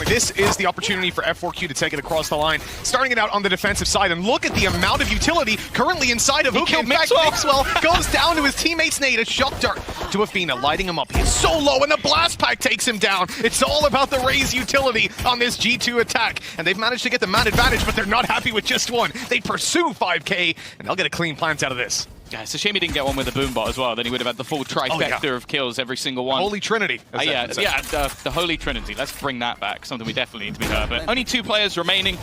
Exactly. This is the opportunity for F4Q to take it across the line. Starting it out on the defensive side, and look at the amount of utility currently inside of Hookah. In fact, Mixwell goes down to his teammate's nade. A shock dart to Athena, lighting him up. He's so low, and the blast pack takes him down. It's all about the Raze utility on this G2 attack, and they've managed to get the man advantage, but they're not happy with just one. They pursue 5K, and they'll get a clean plant out of this. Yeah, it's a shame he didn't get one with the boombot as well. Then he would have had the full trifecta of kills, every single one. Holy Trinity. The Holy Trinity. Let's bring that back. Something we definitely need to be heard. But only 2 players remaining,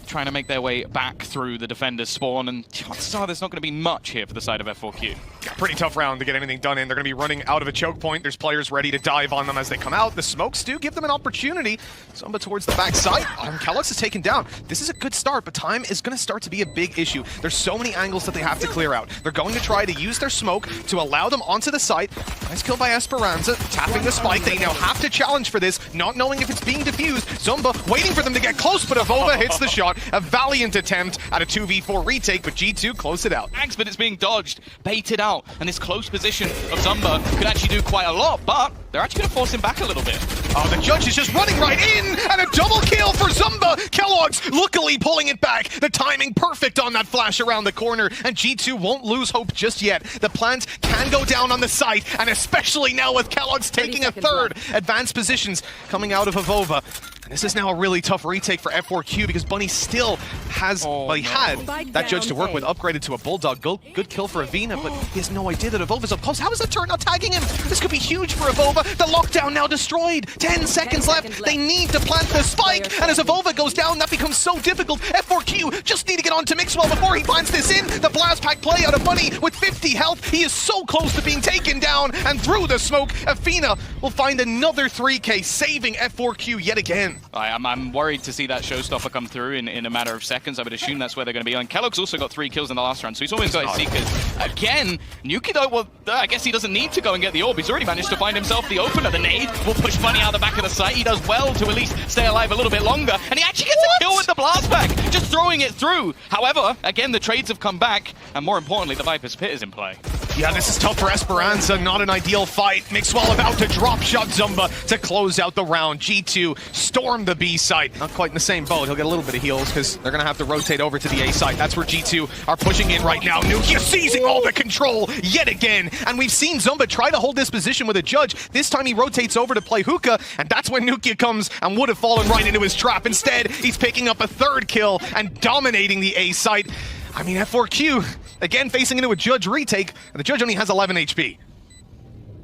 trying to make their way back through the defender's spawn, and chances are there's not going to be much here for the side of F4Q. Yeah, pretty tough round to get anything done in. They're going to be running out of a choke point. There's players ready to dive on them as they come out. The smokes do give them an opportunity. Zumba towards the backside. Kellogg's is taken down. This is a good start, but time is going to start to be a big issue. There's so many angles that they have to clear out. They're going to try to use their smoke to allow them onto the site. Nice kill by Esperanza, tapping the spike. They now have to challenge for this, not knowing if it's being defused. Zumba waiting for them to get close, but Avova hits the shot. A valiant attempt at a 2v4 retake, but G2 close it out. Thanks, but it's being dodged, baited out, and this close position of Zumba could actually do quite a lot, but they're actually going to force him back a little bit. Oh, the judge is just running right in, and a double kill for Zumba. Kellogg's luckily pulling it back. The timing perfect on that flash around the corner, and G2 won't lose hope just yet. The plant can go down on the site, and especially now with Kellogg's taking a third. Advanced positions coming out of Avova. And this is now a really tough retake for F4Q because Bunny still has, he had that judge to work with, upgraded to a Bulldog. Good kill for Avena, but he has no idea that Avova's up close. How is the turret not tagging him? This could be huge for Avova. The lockdown now destroyed. 10 seconds left. They need to plant the spike, and as Avova goes down, that becomes so difficult. F4Q just need to get on to Mixwell before he plants this in. The blast pack play out of Bunny with 50 health. He is so close to being taken down, and through the smoke, Athena will find another 3K, saving F4Q yet again. I'm worried to see that showstopper come through in a matter of seconds. I would assume that's where they're going to be. And Kellogg's also got 3 kills in the last round, so he's always got his Seekers. Again, Nuki though, well, I guess he doesn't need to go and get the orb. He's already managed to find himself the opener. The nade will push Bunny out the back of the site. He does well to at least stay alive a little bit longer. And he actually gets a kill with the blast pack, just throwing it through. However, again, the trades have come back, and more importantly, the Viper's Pit is in play. Yeah, this is tough for Esperanza. Not an ideal fight. Mixwell about to drop shot Zumba to close out the round. G2 storm the B site. Not quite in the same boat. He'll get a little bit of heals because they're going to have to rotate over to the A site. That's where G2 are pushing in right now. Nukia seizing all the control yet again. And we've seen Zumba try to hold this position with a judge. This time he rotates over to play Hookah, and that's when Nukia comes and would have fallen right into his trap. Instead, he's picking up a 3rd kill and dominating the A site. I mean, F4Q, again, facing into a judge retake, and the judge only has 11 HP.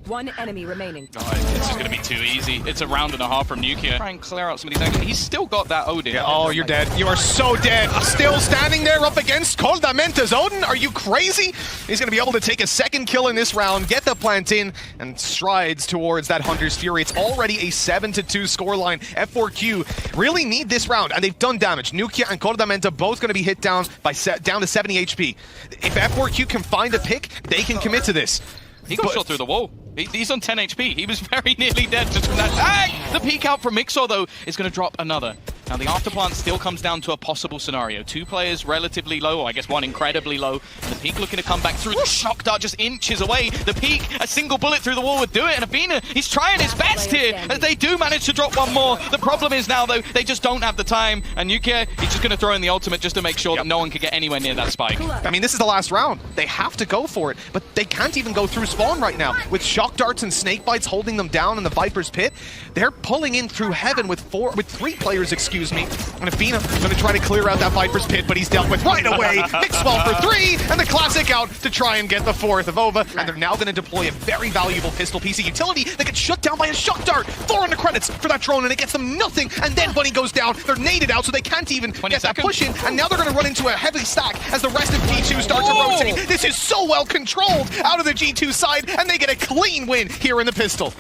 1 enemy remaining. Oh, this is going to be too easy. It's a round and a half from Nukia. Try and clear out some of these angles. He's still got that Odin. Yeah, oh, you're dead. You are so dead. Still standing there up against Coldamenta's Odin. Are you crazy? He's going to be able to take a 2nd kill in this round, get the plant in, and strides towards that Hunter's Fury. It's already a 7-2 scoreline. F4Q really need this round, and they've done damage. Nukia and Coldamenta both going to be hit down by down to 70 HP. If F4Q can find a pick, they can commit to this. He got shot through the wall. He's on 10 HP. He was very nearly dead just from that tag. The peek out from Mixor, though, is going to drop another. Now, the afterplant still comes down to a possible scenario. 2 players relatively low, or I guess 1 incredibly low. And the peak looking to come back through. The shock dart just inches away. The peak, a single bullet through the wall would do it. And Athena, he's trying his best here, as they do manage to drop 1 more. The problem is now, though, they just don't have the time. And Nukia, he's just going to throw in the ultimate just to make sure that no one can get anywhere near that spike. I mean, this is the last round. They have to go for it, but they can't even go through spawn right now. With shock darts and snake bites holding them down in the Viper's Pit, they're pulling in through heaven with 3 players, excuse me. And Athena going to try to clear out that Viper's Pit, but he's dealt with right away. Mixwell for 3, and the classic out to try and get the 4th of Ova. And they're now going to deploy a very valuable pistol piece of utility that gets shut down by a shock dart. 400 credits for that drone, and it gets them nothing. And then Bunny goes down. They're naded out, so they can't even get that push in. And now they're going to run into a heavy stack as the rest of G2 start to rotate. This is so well controlled out of the G2 side, and they get a clean win here in the pistol.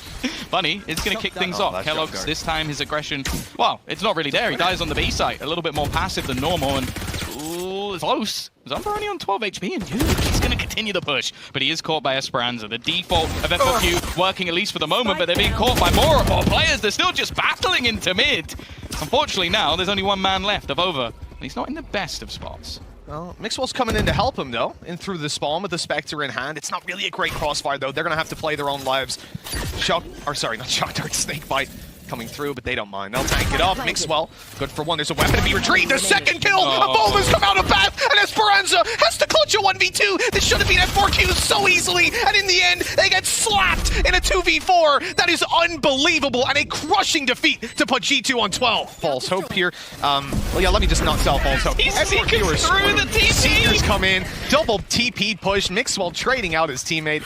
Bunny is going to kick things off. Kellogg's, this time his aggression, well, it's not really there. He dies on the B site, a little bit more passive than normal, and ooh, it's close. Zumba only on 12 HP, and he's going to continue the push, but he is caught by Esperanza. The default of F4Q working at least for the moment, but they're being caught by more and more players. They're still just battling into mid. Unfortunately now, there's only 1 man left of Over, and he's not in the best of spots. Well, Mixwell's coming in to help him, though, in through the spawn with the Spectre in hand. It's not really a great crossfire, though. They're going to have to play their own lives. Not Shock Dart, Snake Bite. coming through, but they don't mind. They'll tank it off. Mixwell, good for one. There's a weapon to be retrieved. The second kill. A boulder's come out of Bath, and Esperanza has to clutch a 1v2. This should have been F4Q so easily, and in the end, they get slapped in a 2v4. That is unbelievable, and a crushing defeat to put G2 on 12. False hope here. Well, yeah, let me just not sell false hope. He's seeking through the TP. Seekers come in, double TP push. Mixwell trading out his teammate.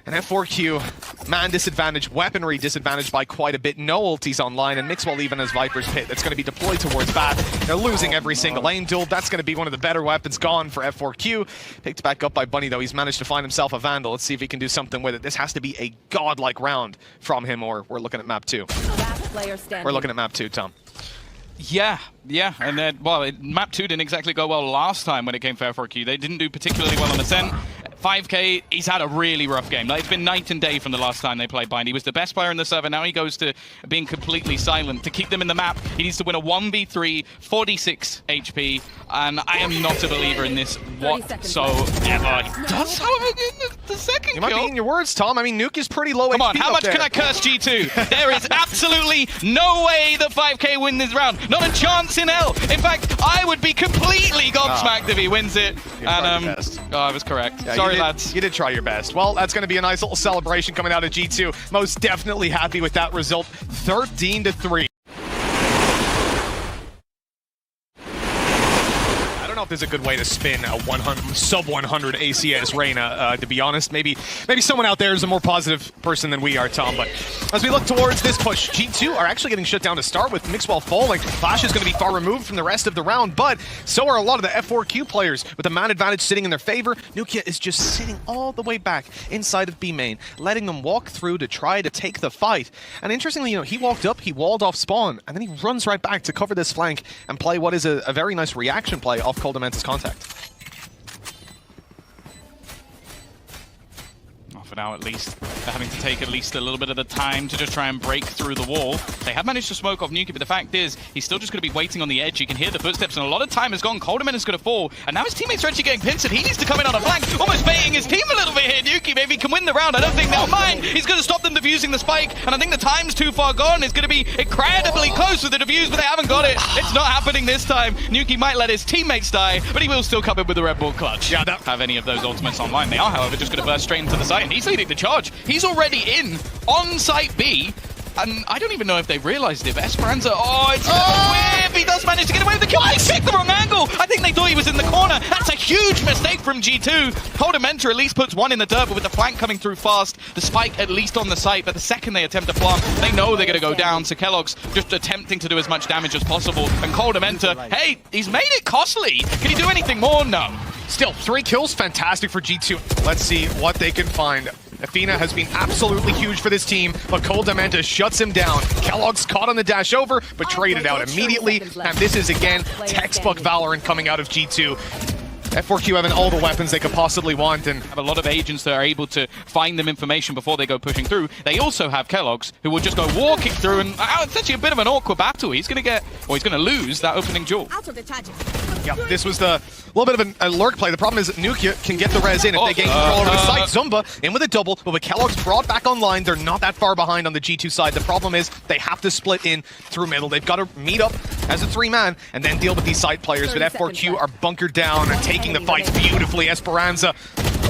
And F4Q, man disadvantage, weaponry disadvantage by quite a bit. No ultis online, and Mixwell even has Viper's Pit that's going to be deployed towards Bath. They're losing every single lane duel. That's going to be one of the better weapons gone for F4Q. Picked back up by Bunny, though. He's managed to find himself a Vandal. Let's see if he can do something with it. This has to be a godlike round from him, or we're looking at map 2. We're looking at map 2, Tom. Yeah, and then, well, map 2 didn't exactly go well last time when it came for F4Q. They didn't do particularly well on Ascent. 5K, he's had a really rough game. Like, it's been night and day from the last time they played Bind. He was the best player in the server. Now he goes to being completely silent. To keep them in the map, he needs to win a 1v3, 46 HP, and I am not a believer in this whatsoever. He does have the second You kill. might be eating your words, Tom. I mean, Nuke is pretty low. Come on, HP how up much there. can I curse G2? There is absolutely no way that 5K win this round. Not a chance in hell. In fact, I would be completely gobsmacked if he wins it. And I was correct. Yeah, Sorry, you did, lads. You did try your best. Well, that's going to be a nice little celebration coming out of G2. Most definitely happy with that result. 13-3. I don't know if there's a good way to spin a 100 sub 100 ACS Reyna. To be honest, maybe someone out there is a more positive person than we are, Tom. But as we look towards this push, G2 are actually getting shut down to start with. Mixwell falling. Flash is going to be far removed from the rest of the round, but so are a lot of the F4Q players with the man advantage sitting in their favor. Nukia is just sitting all the way back inside of B main, letting them walk through to try to take the fight. And interestingly, he walked up, he walled off spawn, and then he runs right back to cover this flank and play what is a very nice reaction play off Coldamenta's contact. For now, at least, they're having to take at least a little bit of the time to just try and break through the wall. They have managed to smoke off Nuki, but the fact is, he's still just going to be waiting on the edge. You can hear the footsteps, and a lot of time has gone. Coldament is going to fall, and now his teammates are actually getting pinched, and he needs to come in on a flank, almost baiting his team a little bit here. Nuki maybe can win the round. I don't think they'll mind. He's going to stop them defusing the spike, and I think the time's too far gone. It's going to be incredibly close with the defuse, but they haven't got it. It's not happening this time. Nuki might let his teammates die, but he will still come in with the Red Bull clutch. Yeah, have any of those ultimates online. They are, however, just going to burst straight into the site, and he's leading the charge. He's already in on site B, and I don't even know if they realized it, but Esperanza, it's weird. He does manage to get away with the kill. He picked the wrong angle. I think they thought he was in the corner. That's a huge mistake from G2. Coldamenta at least puts one in the dirt, but with the flank coming through fast, the spike at least on the site, but the second they attempt to plant, they know they're going to go down. So Kellogg's just attempting to do as much damage as possible, and Coldamenta, hey, he's made it costly. Can he do anything more? No. Still, 3 kills, fantastic for G2. Let's see what they can find. Athena has been absolutely huge for this team, but Coldamenta shuts him down. Kellogg's caught on the dash over, but traded out immediately. And this is, again, textbook Valorant coming out of G2. F4Q having all the weapons they could possibly want, and have a lot of agents that are able to find them information before they go pushing through. They also have Kellogg's, who will just go walking through, and it's actually a bit of an awkward battle. He's going to get, or he's going to lose that opening duel. Yeah, this was the little bit of a lurk play. The problem is that Nukia can get the res in if they gain control over the site. Zumba in with a double, but with Kellogg's brought back online, they're not that far behind on the G2 side. The problem is they have to split in through middle. They've got to meet up as a 3-man and then deal with these side players. But F4Q are bunkered down and taking the fight beautifully. Esperanza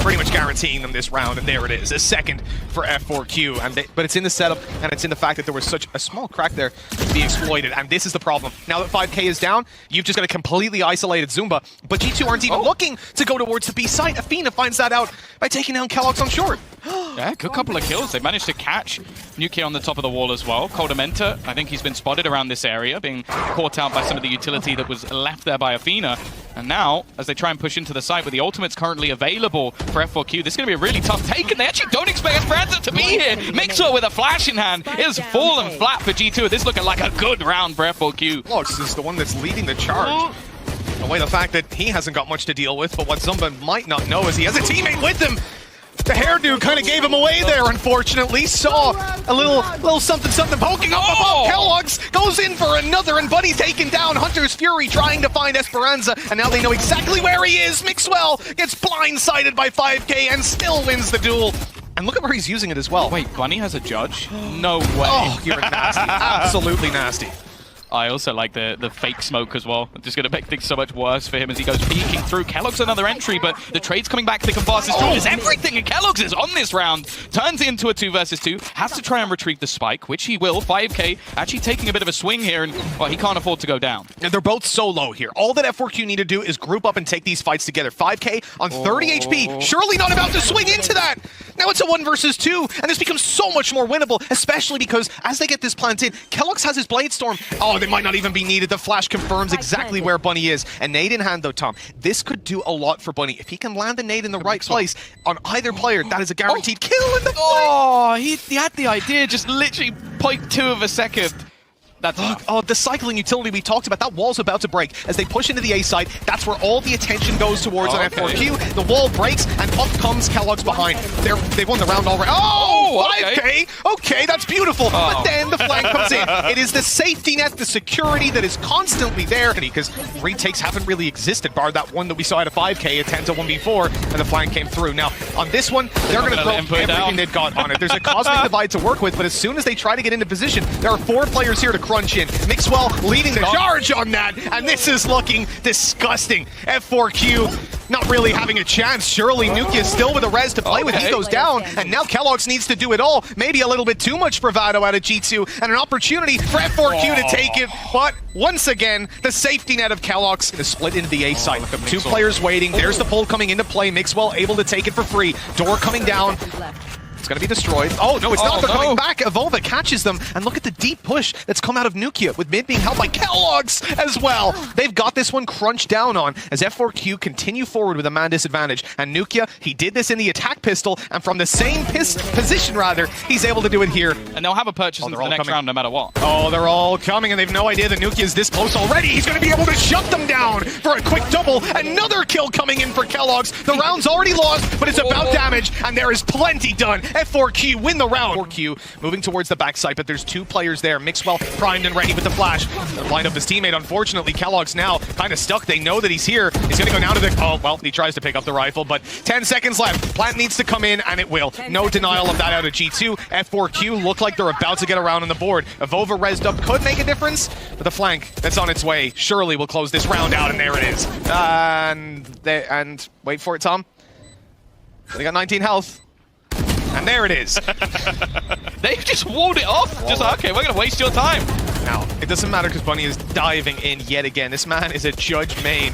pretty much guaranteeing them this round, and there it is, a second for F4Q. But it's in the setup, and it's in the fact that there was such a small crack there to be exploited, and this is the problem. Now that 5K is down, you've just got a completely isolated Zumba, but G2 aren't even looking to go towards the B site. Athena finds that out by taking down Kellogg's on short. Yeah, good couple of kills. They managed to catch Nuki on the top of the wall as well. Coldamenta, I think he's been spotted around this area, being caught out by some of the utility that was left there by Athena. And now, as they try and push into the site with the ultimates currently available for F4Q, this is going to be a really tough take, and they actually don't expect Esperanza to be here. Mixer with a flash in hand. It has fallen flat for G2. This is looking like a good round for F4Q. Lux is the one that's leading the charge. Away the fact that he hasn't got much to deal with, but what Zumba might not know is he has a teammate with him. The hairdo kind of gave him away there, unfortunately. Saw a little something poking up above. Kellogg's goes in for another, and Buddy taken down. Hunter's Fury trying to find Esperanza, and now they know exactly where he is. Mixwell gets blindsided by 5K and still wins the duel. And look at where he's using it as well. Wait, Bunny has a judge? No way. Oh, you're nasty. Absolutely nasty. I also like the fake smoke as well. I'm just going to make things so much worse for him as he goes peeking through. Kellogg's another entry, but the trade's coming back thick and fast. Destroys everything, and Kellogg's is on this round. Turns it into a 2 versus 2. Has to try and retrieve the spike, which he will. 5K actually taking a bit of a swing here, and well, he can't afford to go down. And they're both so low here. All that F4Q need to do is group up and take these fights together. 5K on 30 HP. Surely not about to swing into that. Now it's a 1 versus 2, and this becomes so much more winnable, especially because as they get this plant in, Kellogg's has his Blade Storm. Oh, they might not even be needed. The flash confirms exactly where Bunny is. And nade in hand, though, Tom. This could do a lot for Bunny. If he can land the nade in the right place on either player, that is a guaranteed kill in the fight. Oh, he had the idea, just literally 0.2 of a second. That's oh, the cycling utility we talked about, that wall's about to break. As they push into the A side, that's where all the attention goes towards on F4Q. The wall breaks, and up comes Kellogg's behind. They've won the round already. Oh, 5K! Okay, that's beautiful. But then the flank comes in. It is the safety net, the security that is constantly there. Because retakes haven't really existed, bar that one that we saw at a 5K, a 10 to 1v4, and the flank came through. Now, on this one, they're going to throw everything they've got on it. There's a cosmic divide to work with, but as soon as they try to get into position, there are 4 players here to crunch in. Mixwell leading the charge on that, and this is looking disgusting. F4Q not really having a chance. Surely Nukia still with a res to play with. He goes down, and now Kellogg's needs to do it all. Maybe a little bit too much bravado out of G2, and an opportunity for F4Q to take it. But once again, the safety net of Kellogg's is split into the A side. 2 players waiting. There's the pull coming into play. Mixwell able to take it for free. Door coming down. It's going to be destroyed. Oh, no, it's not. They're coming back. Evolva catches them. And look at the deep push that's come out of Nukia, with mid being held by Kellogg's as well. They've got this one crunched down on as F4Q continue forward with a man disadvantage. And Nukia, he did this in the attack pistol, and from the same position, rather, he's able to do it here. And they'll have a purchase into the next round no matter what. Oh, they're all coming, and they've no idea that Nukia's this close already. He's going to be able to shut them down for a quick double. Another kill coming in for Kellogg's. The round's already lost, but it's about damage, and there is plenty done. F4Q win the round. 4Q moving towards the backside, but there's 2 players there. Mixwell primed and ready with the flash. Lined up his teammate. Unfortunately, Kellogg's now kind of stuck. They know that he's here. He's going to go down to the... Oh, well, he tries to pick up the rifle, but 10 seconds left. Plant needs to come in, and it will. No denial of that out of G2. F4Q look like they're about to get around on the board. Evolva rezzed up could make a difference, but the flank that's on its way surely will close this round out, and there it is. And wait for it, Tom. They got 19 health. And there it is. They've just walled it off. Just like, okay, we're going to waste your time. Now, it doesn't matter because Bunny is diving in yet again. This man is a judge main.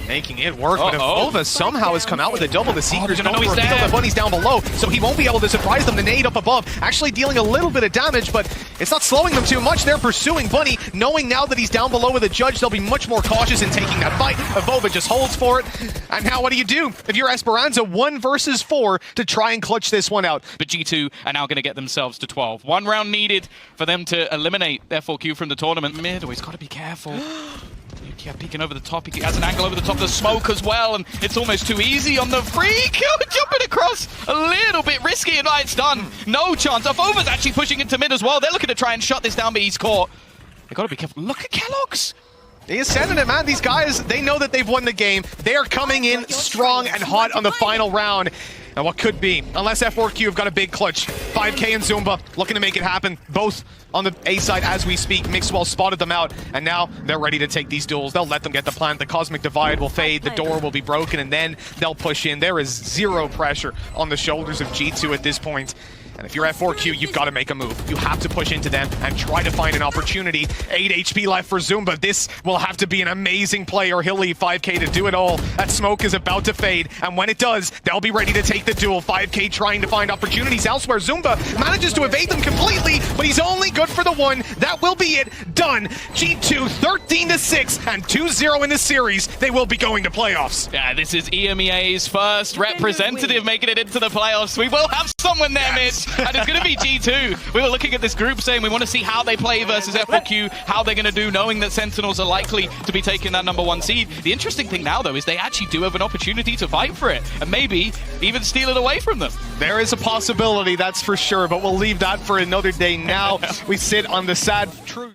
Making it work, but Evolva somehow has come out with a double. The Seeker's going to reveal that Bunny's down below, so he won't be able to surprise them. The nade up above, actually dealing a little bit of damage, but it's not slowing them too much. They're pursuing Bunny, knowing now that he's down below with a judge, they'll be much more cautious in taking that fight. Evolva just holds for it, and now what do you do? If you're Esperanza, 1 versus 4 to try and clutch this one out. But G2 are now going to get themselves to 12. 1 round needed for them to eliminate F4Q from the tournament. Mid, he's got to be careful. Yeah, peeking over the top. He has an angle over the top of the smoke as well, and it's almost too easy on the free kill. Jumping across a little bit risky, and it's done. No chance. Evolva's actually pushing into mid as well. They're looking to try and shut this down, but he's caught. They got to be careful. Look at Kellogg's. He is sending it, man. These guys, they know that they've won the game. They're coming in strong and hot on the final round. And what could be, unless F4Q have got a big clutch. 5K and Zumba looking to make it happen. Both on the A side as we speak. Mixwell spotted them out, and now they're ready to take these duels. They'll let them get the plant. The cosmic divide will fade. The door will be broken, and then they'll push in. There is 0 pressure on the shoulders of G2 at this point. And if you're at 4Q, you've got to make a move. You have to push into them and try to find an opportunity. 8 HP left for Zumba. This will have to be an amazing play, or he'll leave 5K to do it all. That smoke is about to fade, and when it does, they'll be ready to take the duel. 5K trying to find opportunities elsewhere. Zumba manages to evade them completely, but he's only good for the 1. That will be it. Done. G2 13-6 and 2-0 in the series. They will be going to playoffs. Yeah, this is EMEA's first representative making it into the playoffs. We will have someone there, Mitch. And it's going to be G2. We were looking at this group saying we want to see how they play versus F4Q, how they're going to do, knowing that Sentinels are likely to be taking that #1 seed. The interesting thing now, though, is they actually do have an opportunity to fight for it and maybe even steal it away from them. There is a possibility, that's for sure, but we'll leave that for another day. Now we sit on the sad truth.